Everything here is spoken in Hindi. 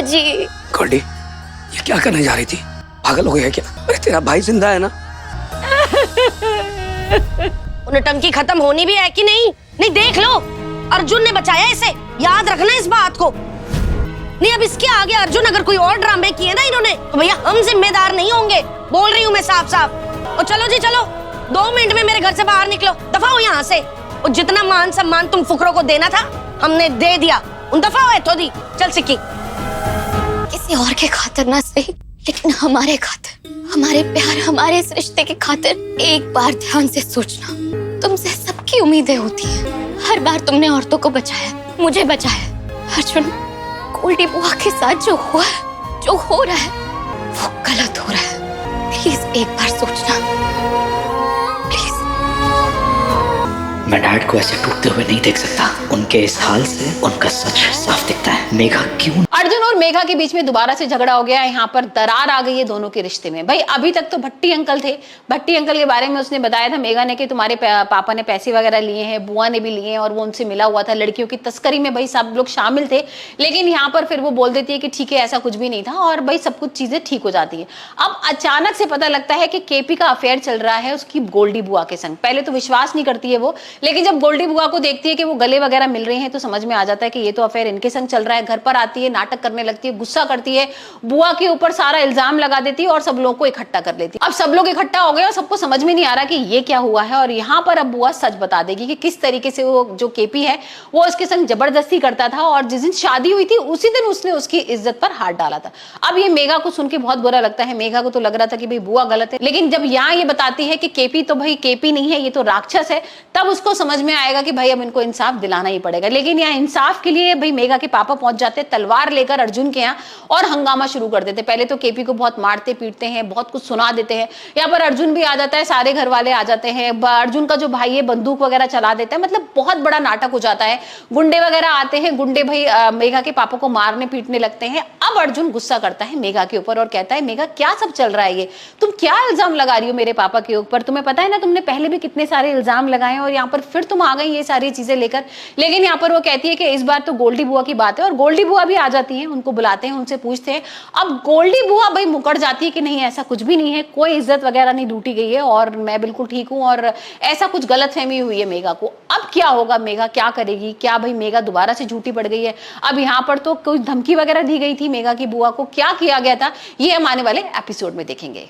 जी। गोल्डी, ये क्या करने जा रही थी? पागल हो गया क्या? अरे तेरा भाई जिंदा है ना? उन्हें टंकी खत्म होनी भी है कि नहीं? नहीं देख लो, अर्जुन ने बचाया इसे, याद रखना इस बात को। नहीं अब इसके आगे अर्जुन अगर कोई और ड्रामे किए ना इन्होंने तो भैया हम जिम्मेदार नहीं होंगे। बोल रही हूँ मैं साफ साफ। और चलो जी चलो, 2 मिनट में मेरे घर से बाहर निकलो, दफा हो यहाँ से। और जितना मान सम्मान तुम फुकरों को देना था हमने दे दिया, उन दफा हो तो दी। चल सिक्की। किसी और के खातिर ना सही, लेकिन हमारे खातिर, हमारे प्यार, हमारे इस रिश्ते के खातिर एक बार ध्यान से सोचना। तुमसे सबकी उम्मीदें होती हैं। हर बार तुमने औरतों को बचाया, मुझे बचाया। अर्जुन, गोल्डी बुआ के साथ जो हुआ है, जो हो रहा है, वो गलत हो रहा है। प्लीज एक बार सोचना, प्लीज। मैं डैड को ऐसे टूटते हुए नहीं देख सकता। उनके इस हाल से उनका सच साफ दिखता है। मेघा क्यों? अर्जुन और मेघा के बीच में दोबारा से झगड़ा हो गया है। यहाँ पर दरार आ गई है दोनों के रिश्ते में। भाई अभी तक तो भट्टी अंकल थे, भट्टी अंकल के बारे में उसने बताया था मेघा ने कि तुम्हारे पापा ने पैसे वगैरह लिए हैं, बुआ ने भी लिए हैं और वो उनसे मिला हुआ था। लड़कियों की तस्करी में भाई सब लोग शामिल थे। लेकिन यहाँ पर फिर वो बोल देती है कि ठीक है ऐसा कुछ भी नहीं था और भाई सब कुछ चीजें ठीक हो जाती है। अब अचानक से पता लगता है कि केपी का अफेयर चल रहा है उसकी गोल्डी बुआ के संग। पहले तो विश्वास नहीं करती है वो, लेकिन जब गोल्डी बुआ को देखती है कि वो गले वगैरह मिल रहे हैं तो समझ में आ जाता है कि ये तो अफेयर इनके संग चल रहा है। घर पर आती है, नाटक करने लगती है, गुस्सा करती है, बुआ के ऊपर सारा इल्जाम लगा देती है और सब लोगों को इकट्ठा कर लेती है। अब सब लोग इकट्ठा हो गए और सबको समझ में नहीं आ रहा कि ये क्या हुआ है। और यहाँ पर अब बुआ सच बता देगी कि किस तरीके से वो जो केपी है वो उसके संग जबरदस्ती करता था और जिस दिन शादी हुई थी उसी दिन उसने उसकी इज्जत पर हाथ डाला था। अब ये मेघा को सुन के बहुत बुरा लगता है। मेघा को तो लग रहा था कि भाई बुआ गलत है, लेकिन जब यहाँ ये बताती है कि केपी तो भाई केपी नहीं है, ये तो राक्षस है, तब उसको समझ में आएगा कि भाई अब इनको इंसाफ दिलाना ही पड़ेगा। लेकिन यहाँ इंसाफ के लिए भाई मेघा के पापा पहुंच जाते तलवार लेकर अर्जुन के यहाँ और हंगामा शुरू कर देते। पहले तो केपी को बहुत मारते पीटते हैं, बहुत कुछ सुना देते हैं। यहाँ पर अर्जुन भी आ जाता है, सारे घर वाले आ जाते हैं। अर्जुन का जो भाई है बंदूक वगैरह चला देता है। मतलब बहुत बड़ा नाटक हो जाता है। गुंडे वगैरह आते हैं, गुंडे भाई मेघा के पापा को मारने पीटने लगते हैं। अब अर्जुन गुस्सा करता है मेघा के ऊपर और कहता है मेघा क्या सब चल रहा है, ये तुम क्या इल्जाम लगा रही हो मेरे पापा के ऊपर? तुम्हें पता है ना तुमने पहले भी कितने सारे इल्जाम लगाए और यहाँ पर फिर तुम आ गई ये सारी चीजें लेकर। लेकिन यहाँ पर वो कहती है कि इस बार तो गोल्डी बुआ की बात है और गोल्डी बुआ भी आ जाती है, उनको बुलाते हैं, उनसे पूछते हैं। अब गोल्डी बुआ भाई मुकर जाती है कि नहीं ऐसा कुछ भी नहीं है, कोई इज्जत वगैरह नहीं लूटी गई है और मैं बिल्कुल ठीक हूँ और ऐसा कुछ गलतफहमी हुई है मेघा को। अब क्या होगा, मेघा क्या करेगी? क्या भाई मेघा दोबारा से झूठी पड़ गई है? अब यहाँ पर तो कोई धमकी वगैरह दी गई थी मेघा की बुआ को, क्या किया गया था ये हम आने वाले एपिसोड में देखेंगे।